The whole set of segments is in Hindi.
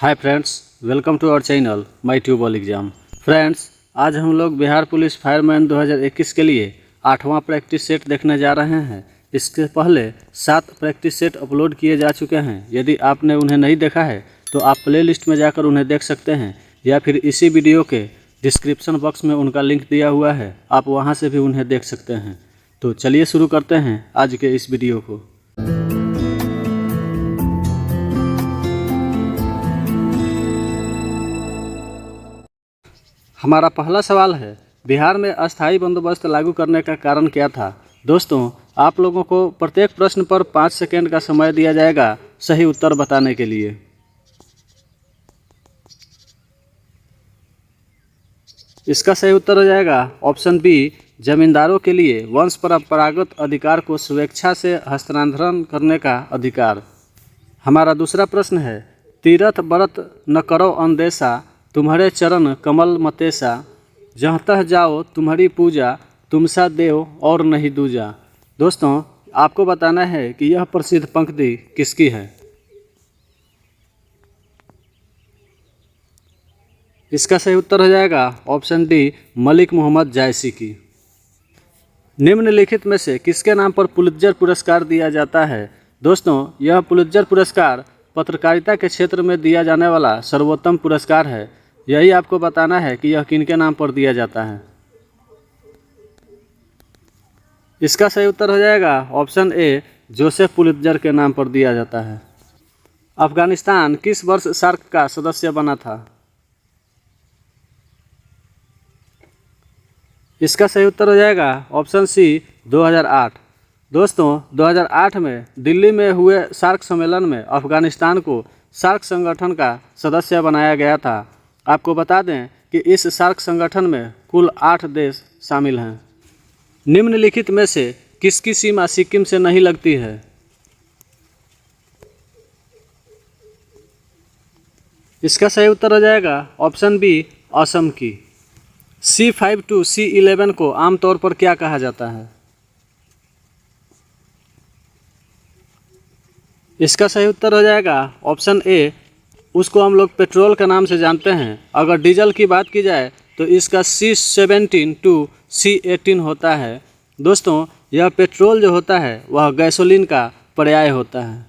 Hi friends, welcome to our channel my tubal exam. Friends, आज हम लोग बिहार पुलिस फायरमैन 2021 के लिए 8वां प्रैक्टिस सेट देखने जा रहे हैं। इसके पहले 7 प्रैक्टिस सेट अपलोड किए जा चुके हैं। यदि आपने उन्हें नहीं देखा है तो आप प्ले लिस्ट में जाकर उन्हें देख सकते हैं या फिर इसी वीडियो के डिस्क्रिप्शन बॉक्स में उनका लिंक दिया हुआ है, आप वहां से भी उन्हें देख सकते हैं। तो चलिए शुरू करते हैं आज के इस वीडियो को। हमारा पहला सवाल है, बिहार में अस्थायी बंदोबस्त लागू करने का कारण क्या था। दोस्तों, आप लोगों को प्रत्येक प्रश्न पर 5 सेकेंड का समय दिया जाएगा सही उत्तर बताने के लिए। इसका सही उत्तर हो जाएगा ऑप्शन बी, जमींदारों के लिए वंश परंपरागत अधिकार को स्वेच्छा से हस्तांतरण करने का अधिकार। हमारा दूसरा प्रश्न है, तीरथ व्रत न करो अंदेशा, तुम्हारे चरण कमल मतेसा, जहाँ तह जाओ तुम्हारी पूजा, तुमसा देव और नहीं दूजा। दोस्तों, आपको बताना है कि यह प्रसिद्ध पंक्ति किसकी है। इसका सही उत्तर हो जाएगा ऑप्शन डी, मलिक मोहम्मद जायसी की। निम्नलिखित में से किसके नाम पर पुलित्जर पुरस्कार दिया जाता है। दोस्तों, यह पुलित्जर पुरस्कार पत्रकारिता के क्षेत्र में दिया जाने वाला सर्वोत्तम पुरस्कार है। यही आपको बताना है कि यह किनके नाम पर दिया जाता है। इसका सही उत्तर हो जाएगा ऑप्शन ए, जोसेफ पुलित्जर के नाम पर दिया जाता है। अफगानिस्तान किस वर्ष सार्क का सदस्य बना था। इसका सही उत्तर हो जाएगा ऑप्शन सी, 2008। दोस्तों, 2008 में दिल्ली में हुए सार्क सम्मेलन में अफगानिस्तान को सार्क संगठन का सदस्य बनाया गया था। आपको बता दें कि इस सार्क संगठन में कुल 8 देश शामिल हैं। निम्नलिखित में से किसकी सीमा सिक्किम से नहीं लगती है। इसका सही उत्तर हो जाएगा ऑप्शन बी, असम की। C5 to C11 को आमतौर पर क्या कहा जाता है। इसका सही उत्तर हो जाएगा ऑप्शन ए, उसको हम लोग पेट्रोल के नाम से जानते हैं। अगर डीजल की बात की जाए तो इसका C17 to C18 होता है। दोस्तों, यह पेट्रोल जो होता है वह गैसोलीन का पर्याय होता है।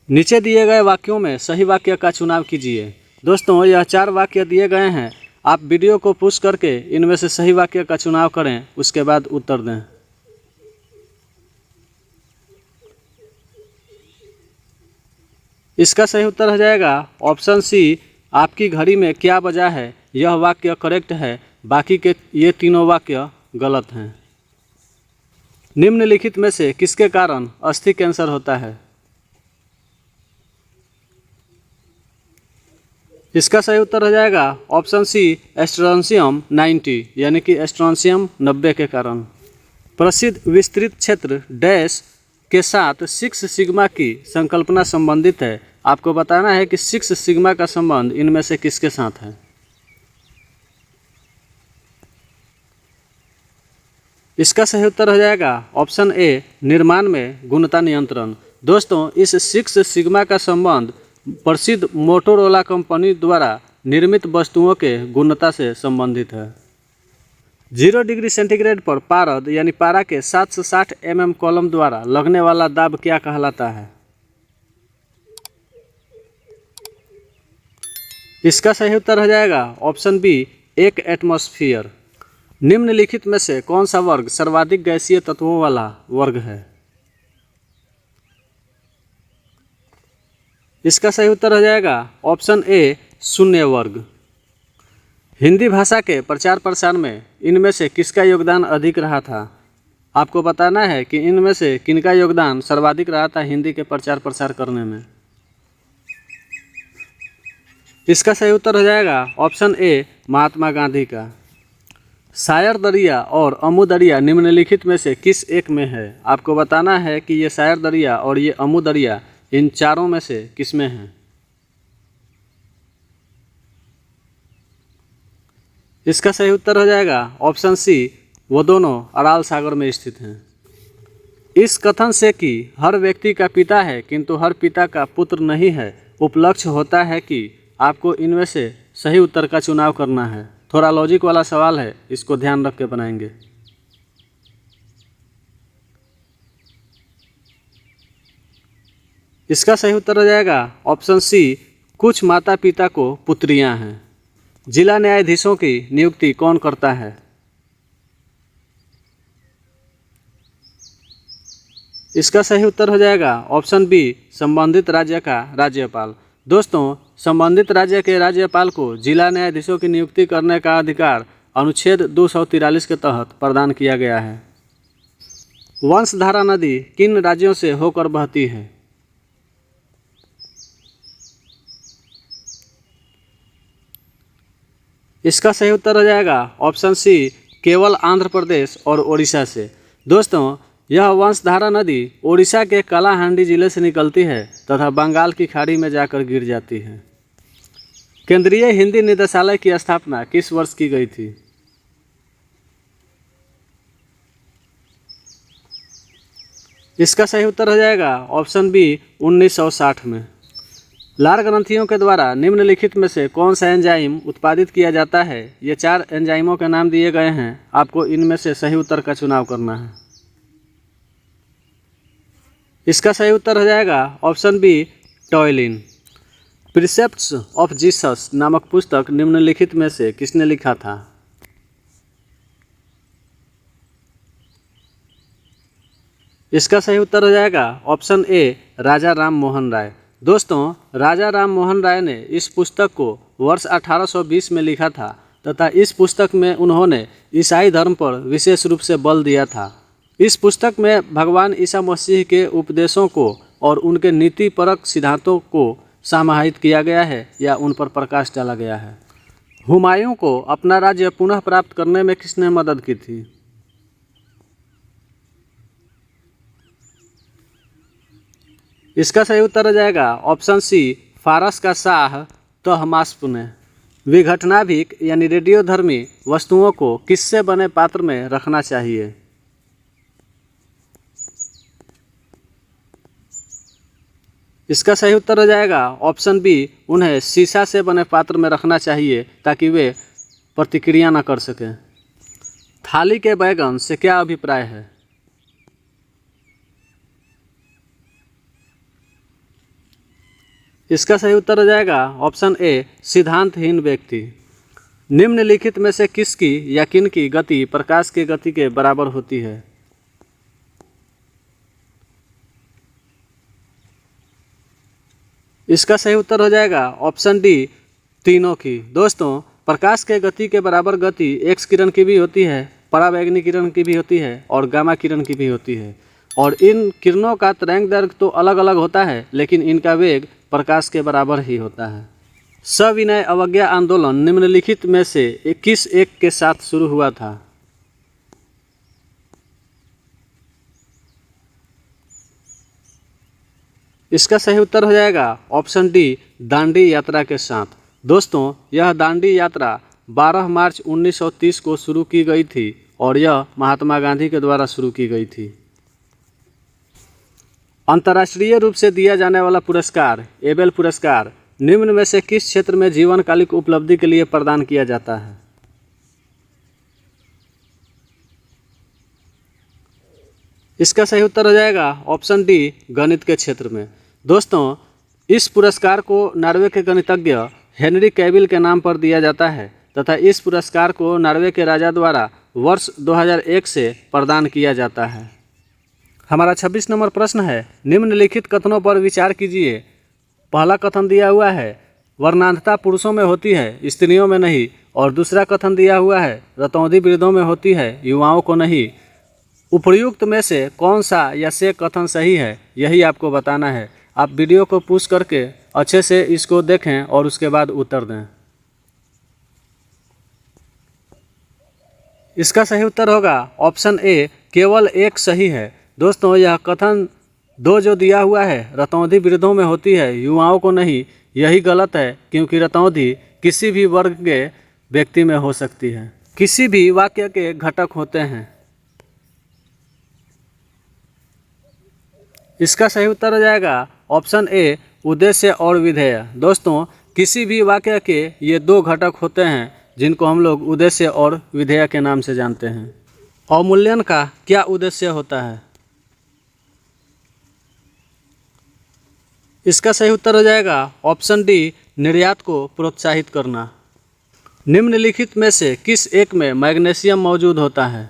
नीचे दिए गए वाक्यों में सही वाक्य का चुनाव कीजिए। दोस्तों, यह 4 वाक्य दिए गए हैं। आप वीडियो को पुश करके इनमें से सही वाक्य का चुनाव करें, उसके बाद उत्तर दें। इसका सही उत्तर हो जाएगा ऑप्शन सी, आपकी घड़ी में क्या बजा है। यह वाक्य करेक्ट है, बाकी के ये तीनों वाक्य गलत हैं। निम्नलिखित में से किसके कारण अस्थि कैंसर होता है। इसका सही उत्तर हो जाएगा ऑप्शन सी, स्ट्रोंशियम 90 यानी कि स्ट्रोंशियम 90 के कारण। प्रसिद्ध विस्तृत क्षेत्र डैश के साथ 6 सिग्मा की संकल्पना संबंधित है। आपको बताना है कि 6 सिग्मा का संबंध इनमें से किसके साथ है। इसका सही उत्तर हो जाएगा ऑप्शन ए, निर्माण में गुणवत्ता नियंत्रण। दोस्तों, इस 6 सिग्मा का संबंध प्रसिद्ध मोटोरोला कंपनी द्वारा निर्मित वस्तुओं के गुणवत्ता से संबंधित है। 0 डिग्री सेंटीग्रेड पर पारद यानी पारा के 760 mm कॉलम द्वारा लगने वाला दाब क्या कहलाता है। इसका सही उत्तर हो जाएगा ऑप्शन बी, 1 एटमॉस्फेयर। निम्नलिखित में से कौन सा वर्ग सर्वाधिक गैसीय तत्वों वाला वर्ग है। इसका सही उत्तर हो जाएगा ऑप्शन ए, शून्य वर्ग। हिंदी भाषा के प्रचार प्रसार में इनमें से किसका योगदान अधिक रहा था। आपको बताना है कि इनमें से किनका योगदान सर्वाधिक रहा था हिंदी के प्रचार प्रसार करने में। इसका सही उत्तर हो जाएगा ऑप्शन ए, महात्मा गांधी का। शायर दरिया और अमू दरिया निम्नलिखित में से किस एक में है। आपको बताना है कि ये शायर दरिया और ये अमू दरिया इन चारों में से किस में है। इसका सही उत्तर हो जाएगा ऑप्शन सी, वो दोनों अराल सागर में स्थित हैं। इस कथन से कि हर व्यक्ति का पिता है किंतु हर पिता का पुत्र नहीं है, उपलक्ष्य होता है कि आपको इनमें से सही उत्तर का चुनाव करना है। थोड़ा लॉजिक वाला सवाल है, इसको ध्यान रख के बनाएंगे। इसका सही उत्तर हो जाएगा ऑप्शन सी, कुछ माता पिता को पुत्रियां हैं। जिला न्यायाधीशों की नियुक्ति कौन करता है? इसका सही उत्तर हो जाएगा ऑप्शन बी, संबंधित राज्य का राज्यपाल। दोस्तों, संबंधित राज्य के राज्यपाल को जिला न्यायाधीशों की नियुक्ति करने का अधिकार अनुच्छेद 243 के तहत प्रदान किया गया है। वंशधारा नदी किन राज्यों से होकर बहती है? इसका सही उत्तर हो जाएगा ऑप्शन सी, केवल आंध्र प्रदेश और ओडिशा से। दोस्तों, यह वंशधारा नदी ओडिशा के कलाहांडी जिले से निकलती है तथा बंगाल की खाड़ी में जाकर गिर जाती है। केंद्रीय हिंदी निदेशालय की स्थापना किस वर्ष की गई थी? इसका सही उत्तर हो जाएगा ऑप्शन बी, 1960 में। लार ग्रंथियों के द्वारा निम्नलिखित में से कौन सा एंजाइम उत्पादित किया जाता है? ये 4 एंजाइमों के नाम दिए गए हैं, आपको इनमें से सही उत्तर का चुनाव करना है। इसका सही उत्तर हो जाएगा ऑप्शन बी, टॉयलिन। प्रिसेप्ट्स ऑफ जीसस नामक पुस्तक निम्नलिखित में से किसने लिखा था? इसका सही उत्तर हो जाएगा ऑप्शन ए, राजा राम मोहन राय। दोस्तों, राजा राम मोहन राय ने इस पुस्तक को वर्ष 1820 में लिखा था तथा इस पुस्तक में उन्होंने ईसाई धर्म पर विशेष रूप से बल दिया था। इस पुस्तक में भगवान ईसा मसीह के उपदेशों को और उनके नीतिपरक सिद्धांतों को समाहित किया गया है या उन पर प्रकाश डाला गया है। हुमायूं को अपना राज्य पुनः प्राप्त करने में किसने मदद की थी? इसका सही उत्तर हो जाएगा ऑप्शन सी, फारस का शाह तहमास्प ने। विघटनाभिक यानी रेडियोधर्मी वस्तुओं को किससे बने पात्र में रखना चाहिए? इसका सही उत्तर हो जाएगा ऑप्शन बी, उन्हें शीशा से बने पात्र में रखना चाहिए ताकि वे प्रतिक्रिया न कर सकें। थाली के बैगन से क्या अभिप्राय है? इसका सही उत्तर हो जाएगा ऑप्शन ए, सिद्धांतहीन व्यक्ति। निम्नलिखित में से किसकी या किन की गति प्रकाश की गति के बराबर होती है? इसका सही उत्तर हो जाएगा ऑप्शन डी, तीनों की। दोस्तों, प्रकाश के गति के बराबर गति एक्स किरण की भी होती है, पराबैंगनी किरण की भी होती है और गामा किरण की भी होती है। और इन किरणों का तरंग दैर्घ्य तो अलग अलग होता है, लेकिन इनका वेग प्रकाश के बराबर ही होता है। सविनय अवज्ञा आंदोलन निम्नलिखित में से किस एक के साथ शुरू हुआ था? इसका सही उत्तर हो जाएगा ऑप्शन डी, दांडी यात्रा के साथ। दोस्तों, यह दांडी यात्रा 12 मार्च 1930 को शुरू की गई थी और यह महात्मा गांधी के द्वारा शुरू की गई थी। अंतर्राष्ट्रीय रूप से दिया जाने वाला पुरस्कार एबेल पुरस्कार निम्न में से किस क्षेत्र में जीवनकालिक उपलब्धि के लिए प्रदान किया जाता है? इसका सही उत्तर हो जाएगा ऑप्शन डी, गणित के क्षेत्र में। दोस्तों, इस पुरस्कार को नॉर्वे के गणितज्ञ हेनरी कैविल के नाम पर दिया जाता है तथा इस पुरस्कार को नॉर्वे के राजा द्वारा वर्ष 2001 से प्रदान किया जाता है। हमारा 26 नंबर प्रश्न है, निम्नलिखित कथनों पर विचार कीजिए। पहला कथन दिया हुआ है, वर्णांधता पुरुषों में होती है, स्त्रियों में नहीं। और दूसरा कथन दिया हुआ है, रतौंधी वृद्धों में होती है, युवाओं को नहीं। उपर्युक्त में से कौन सा या से कथन सही है, यही आपको बताना है। आप वीडियो को पुश करके अच्छे से इसको देखें और उसके बाद उत्तर दें। इसका सही उत्तर होगा ऑप्शन ए, केवल एक सही है। दोस्तों, यह कथन 2 जो दिया हुआ है, रतौंधी वृद्धों में होती है, युवाओं को नहीं, यही गलत है, क्योंकि रतौंधी किसी भी वर्ग के व्यक्ति में हो सकती है, किसी भी वाक्य के घटक होते हैं। इसका सही उत्तर हो जाएगा ऑप्शन ए, उद्देश्य और विधेय। दोस्तों, किसी भी वाक्य के ये दो घटक होते हैं जिनको हम लोग उद्देश्य और विधेय के नाम से जानते हैं। अवमूल्यन का क्या उद्देश्य होता है? इसका सही उत्तर हो जाएगा ऑप्शन डी, निर्यात को प्रोत्साहित करना। निम्नलिखित में से किस एक में मैग्नीशियम मौजूद होता है?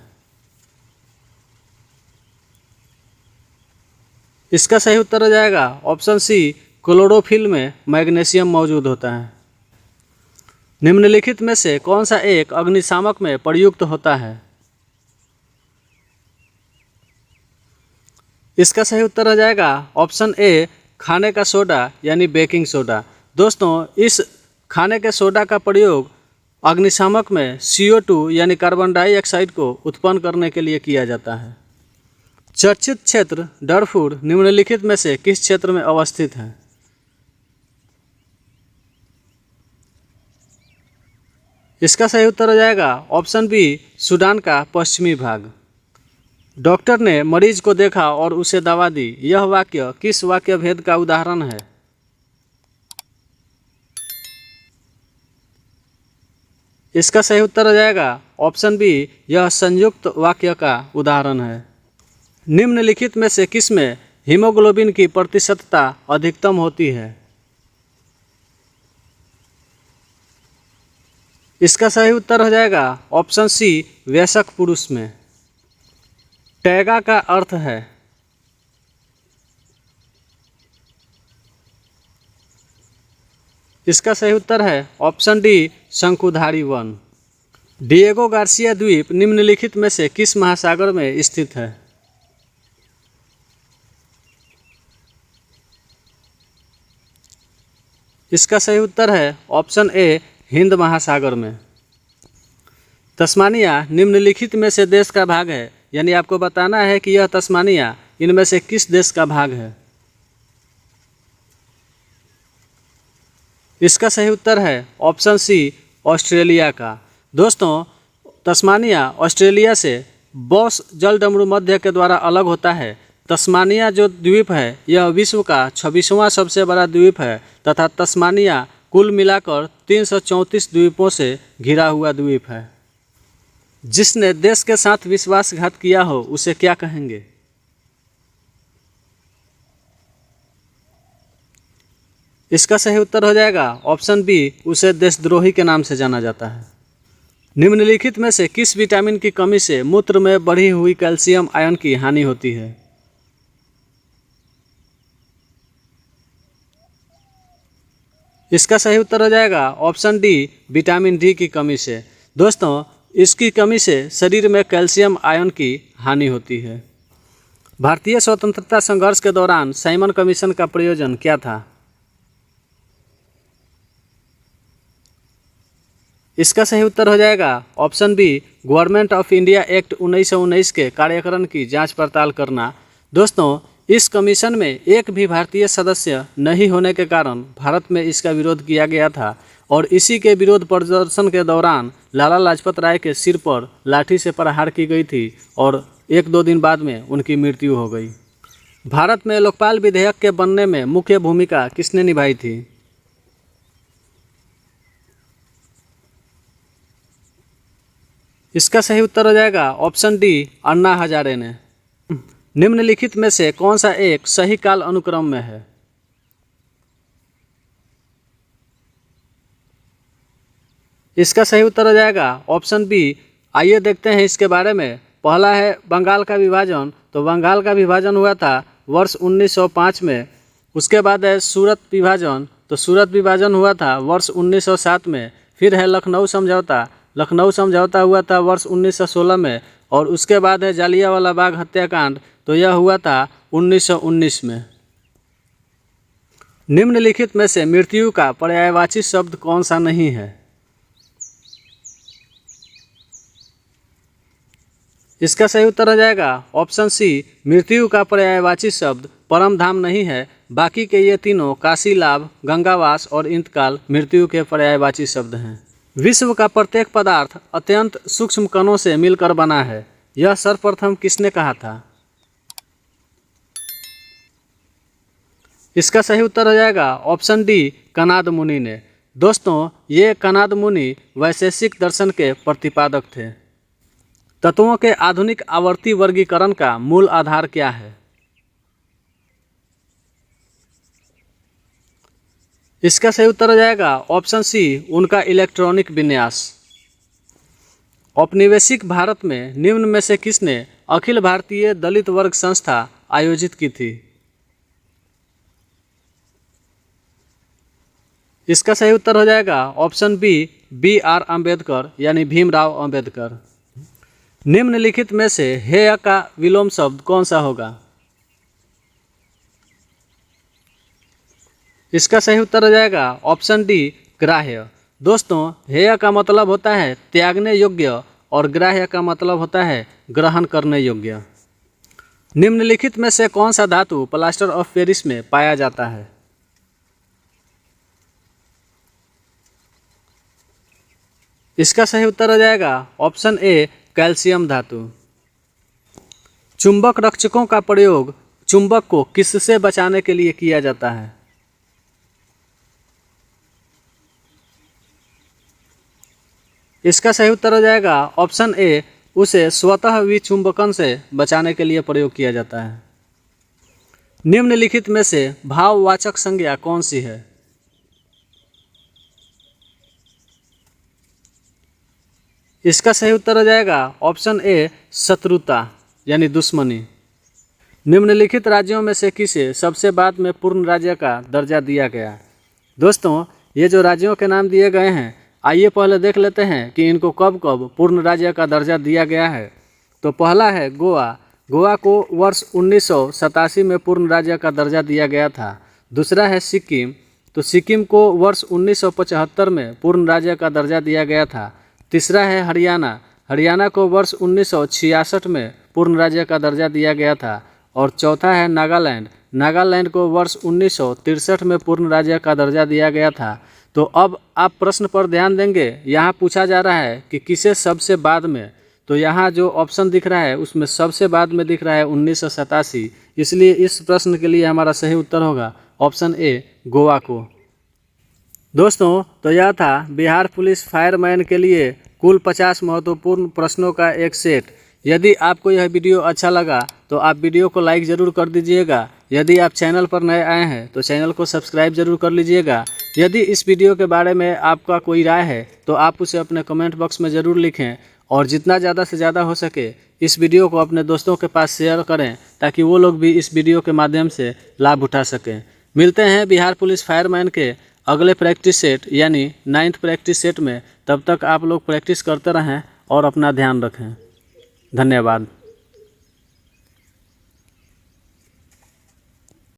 इसका सही उत्तर हो जाएगा ऑप्शन सी, क्लोरोफिल में मैग्नीशियम मौजूद होता है। निम्नलिखित में से कौन सा एक अग्निशामक में प्रयुक्त होता है? इसका सही उत्तर हो जाएगा ऑप्शन ए, खाने का सोडा यानी बेकिंग सोडा। दोस्तों, इस खाने के सोडा का प्रयोग अग्निशामक में CO2 यानी कार्बन डाइऑक्साइड को उत्पन्न करने के लिए किया जाता है। चर्चित क्षेत्र डरफुर निम्नलिखित में से किस क्षेत्र में अवस्थित है? इसका सही उत्तर हो जाएगा ऑप्शन बी, सूडान का पश्चिमी भाग। डॉक्टर ने मरीज को देखा और उसे दवा दी, यह वाक्य किस वाक्य भेद का उदाहरण है? इसका सही उत्तर हो जाएगा ऑप्शन बी, यह संयुक्त वाक्य का उदाहरण है। निम्नलिखित में से किसमें हीमोग्लोबिन की प्रतिशतता अधिकतम होती है? इसका सही उत्तर हो जाएगा ऑप्शन सी, वयस्क पुरुष में। टैगा का अर्थ है? इसका सही उत्तर है ऑप्शन डी, शंकुधारी वन। डिएगो गार्सिया द्वीप निम्नलिखित में से किस महासागर में स्थित है? इसका सही उत्तर है ऑप्शन ए, हिंद महासागर में। तस्मानिया निम्नलिखित में से देश का भाग है, यानी आपको बताना है कि यह तस्मानिया इनमें से किस देश का भाग है। इसका सही उत्तर है ऑप्शन सी, ऑस्ट्रेलिया का। दोस्तों, तस्मानिया ऑस्ट्रेलिया से बॉस जलडमरू मध्य के द्वारा अलग होता है। तस्मानिया जो द्वीप है यह विश्व का 26वां सबसे बड़ा द्वीप है तथा तस्मानिया कुल मिलाकर 334 द्वीपों से घिरा हुआ द्वीप है। जिसने देश के साथ विश्वासघात किया हो उसे क्या कहेंगे? इसका सही उत्तर हो जाएगा ऑप्शन बी, उसे देशद्रोही के नाम से जाना जाता है। निम्नलिखित में से किस विटामिन की कमी से मूत्र में बढ़ी हुई कैल्शियम आयन की हानि होती है? इसका सही उत्तर हो जाएगा ऑप्शन डी, विटामिन डी की कमी से। दोस्तों, इसकी कमी से शरीर में कैल्शियम आयन की हानि होती है। भारतीय स्वतंत्रता संघर्ष के दौरान साइमन कमीशन का प्रयोजन क्या था? इसका सही उत्तर हो जाएगा option B, government of India act 1919 के कार्यक्रम की जांच पड़ताल करना। दोस्तों, इस कमीशन में एक भी भारतीय सदस्य नहीं होने के कारण भारत में इसका विरोध किया गया था और इसी के विरोध प्रदर्शन के दौरान लाला लाजपत राय के सिर पर लाठी से प्रहार की गई थी और 1-2 दिन बाद में उनकी मृत्यु हो गई। भारत में लोकपाल विधेयक के बनने में मुख्य भूमिका किसने निभाई थी? इसका सही उत्तर हो जाएगा ऑप्शन डी, अन्ना हजारे ने। निम्नलिखित में से कौन सा एक सही काल अनुक्रम में है? इसका सही उत्तर हो जाएगा ऑप्शन बी। आइए देखते हैं इसके बारे में। पहला है बंगाल का विभाजन, तो बंगाल का विभाजन हुआ था वर्ष 1905 में। उसके बाद है सूरत विभाजन, तो सूरत विभाजन हुआ था वर्ष 1907 में। फिर है लखनऊ समझौता, लखनऊ समझौता हुआ था वर्ष 1916 में। और उसके बाद है जालियांवाला बाग हत्याकांड, तो यह हुआ था 1919 में। निम्नलिखित में से मृत्यु का पर्यायवाची शब्द कौन सा नहीं है? इसका सही उत्तर हो जाएगा ऑप्शन सी, मृत्यु का पर्यायवाची शब्द परम धाम नहीं है। बाकी के ये तीनों काशी लाभ, गंगावास और इंतकाल मृत्यु के पर्यायवाची शब्द हैं। विश्व का प्रत्येक पदार्थ अत्यंत सूक्ष्म कणों से मिलकर बना है, यह सर्वप्रथम किसने कहा था? इसका सही उत्तर हो जाएगा ऑप्शन डी, कनाद मुनि ने। दोस्तों, ये कणाद मुनि वैशेषिक दर्शन के प्रतिपादक थे। तत्वों के आधुनिक आवर्ती वर्गीकरण का मूल आधार क्या है? इसका सही उत्तर हो जाएगा ऑप्शन सी, उनका इलेक्ट्रॉनिक विन्यास। औपनिवेशिक भारत में निम्न में से किसने अखिल भारतीय दलित वर्ग संस्था आयोजित की थी? इसका सही उत्तर हो जाएगा ऑप्शन बी, B.R. अम्बेडकर यानी भीमराव अम्बेडकर। निम्नलिखित में से हेय का विलोम शब्द कौन सा होगा? इसका सही उत्तर हो जाएगा ऑप्शन डी, ग्राह्य। दोस्तों, हेय का मतलब होता है त्यागने योग्य और ग्राह्य का मतलब होता है ग्रहण करने योग्य। निम्नलिखित में से कौन सा धातु प्लास्टर ऑफ पेरिस में पाया जाता है? इसका सही उत्तर हो जाएगा ऑप्शन ए, कैल्शियम धातु। चुंबक रक्षकों का प्रयोग चुंबक को किससे बचाने के लिए किया जाता है? इसका सही उत्तर हो जाएगा ऑप्शन ए, उसे स्वतः विचुंबकन से बचाने के लिए प्रयोग किया जाता है। निम्नलिखित में से भाववाचक संज्ञा कौन सी है? इसका सही उत्तर हो जाएगा ऑप्शन ए, शत्रुता यानी दुश्मनी। निम्नलिखित राज्यों में से किसे सबसे बाद में पूर्ण राज्य का दर्जा दिया गया? दोस्तों, ये जो राज्यों के नाम दिए गए हैं, आइए पहले देख लेते हैं कि इनको कब कब पूर्ण राज्य का दर्जा दिया गया है। तो पहला है गोवा। गोवा को वर्ष 1987 में पूर्ण राज्य का दर्जा दिया गया था। दूसरा है सिक्किम। तो सिक्किम को वर्ष 1975 में पूर्ण राज्य का दर्जा दिया गया था। तीसरा है हरियाणा। हरियाणा को वर्ष 1966 में पूर्ण राज्य का दर्जा दिया गया था। और चौथा है नागालैंड। नागालैंड को वर्ष 1963 में पूर्ण राज्य का दर्जा दिया गया था। तो अब आप प्रश्न पर ध्यान देंगे, यहाँ पूछा जा रहा है कि किसे सबसे बाद में। तो यहाँ जो ऑप्शन दिख रहा है उसमें सबसे बाद में दिख रहा है 1987, इसलिए इस प्रश्न के लिए हमारा सही उत्तर होगा ऑप्शन ए, गोवा को। दोस्तों, तो यह था बिहार पुलिस फायरमैन के लिए कुल 50 महत्वपूर्ण प्रश्नों का एक सेट। यदि आपको यह वीडियो अच्छा लगा तो आप वीडियो को लाइक ज़रूर कर दीजिएगा। यदि आप चैनल पर नए आए हैं तो चैनल को सब्सक्राइब जरूर कर लीजिएगा। यदि इस वीडियो के बारे में आपका कोई राय है तो आप उसे अपने कमेंट बॉक्स में ज़रूर लिखें। और जितना ज़्यादा से ज़्यादा हो सके इस वीडियो को अपने दोस्तों के पास शेयर करें ताकि वो लोग भी इस वीडियो के माध्यम से लाभ उठा सकें। मिलते हैं बिहार पुलिस फायरमैन के अगले प्रैक्टिस सेट यानी 9th प्रैक्टिस सेट में। तब तक आप लोग प्रैक्टिस करते रहें और अपना ध्यान रखें। धन्यवाद।